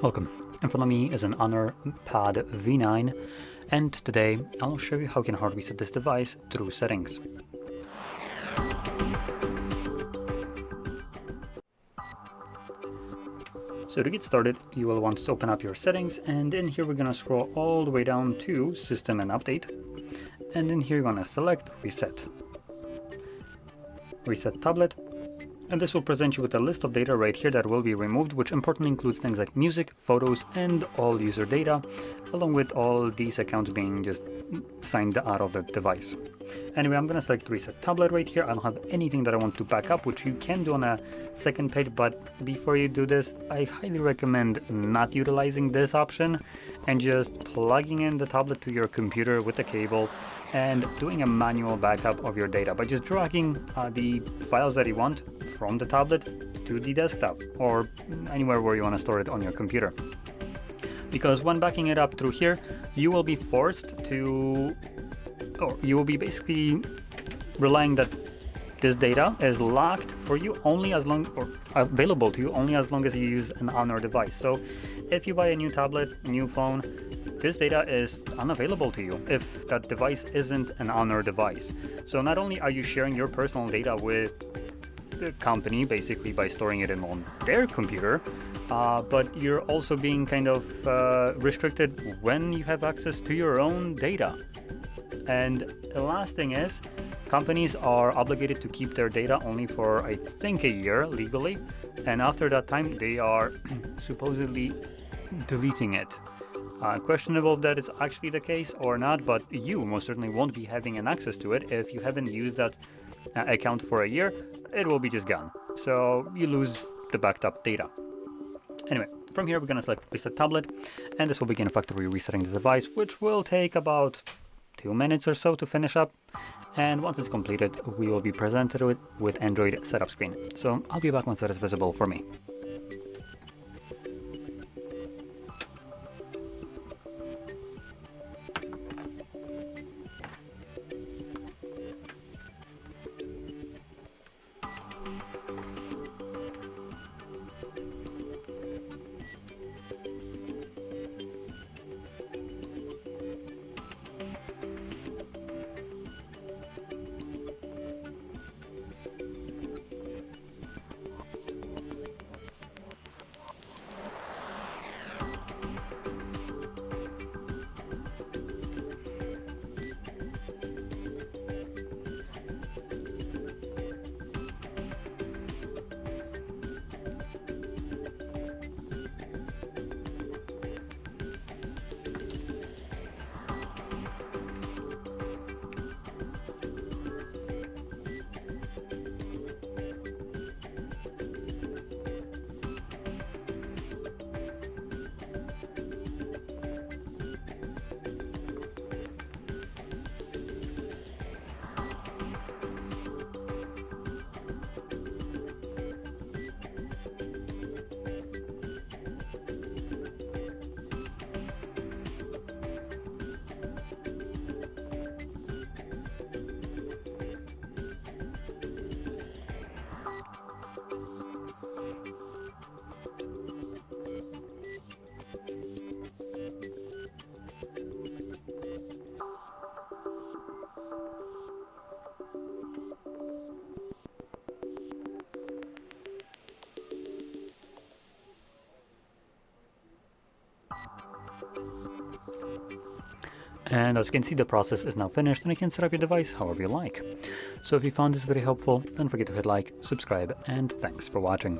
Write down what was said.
Welcome. In front of me is an Honor Pad V9, and today I'll show you how you can hard reset this device through settings. So to get started, you will want to open up your settings, and in here we're gonna scroll all the way down to System and Update, and in here you're gonna select Reset. Reset Tablet. And this will present you with a list of data right here that will be removed, which importantly includes things like music, photos, and all user data, along with all these accounts being just signed out of the device. Anyway, I'm gonna select Reset Tablet right here. I don't have anything that I want to back up, which you can do on a second page, but before you do this, I highly recommend not utilizing this option and just plugging in the tablet to your computer with a cable and doing a manual backup of your data by just dragging the files that you want from the tablet to the desktop or anywhere where you want to store it on your computer. Because when backing it up through here, you will be forced to, or you will be basically relying that this data is locked for you only as long, or available to you only as long as you use an Honor device. So if you buy a new tablet, a new phone, this data is unavailable to you if that device isn't an Honor device. So not only are you sharing your personal data with the company, basically by storing it in on their computer, but you're also being kind of restricted when you have access to your own data. And the last thing is, companies are obligated to keep their data only for, I think, a year legally, and after that time they are supposedly deleting it. Questionable if that is actually the case or not, but you most certainly won't be having an access to it. If you haven't used that account for a year, it will be just gone. So you lose the backed up data. Anyway, from here we're going to select Reset Tablet, and this will begin effectively resetting the device, which will take about 2 minutes or so to finish up. And once it's completed, we will be presented with Android setup screen. So I'll be back once that is visible for me. And as you can see, the process is now finished, and you can set up your device however you like. So if you found this very helpful, don't forget to hit like, subscribe, and thanks for watching.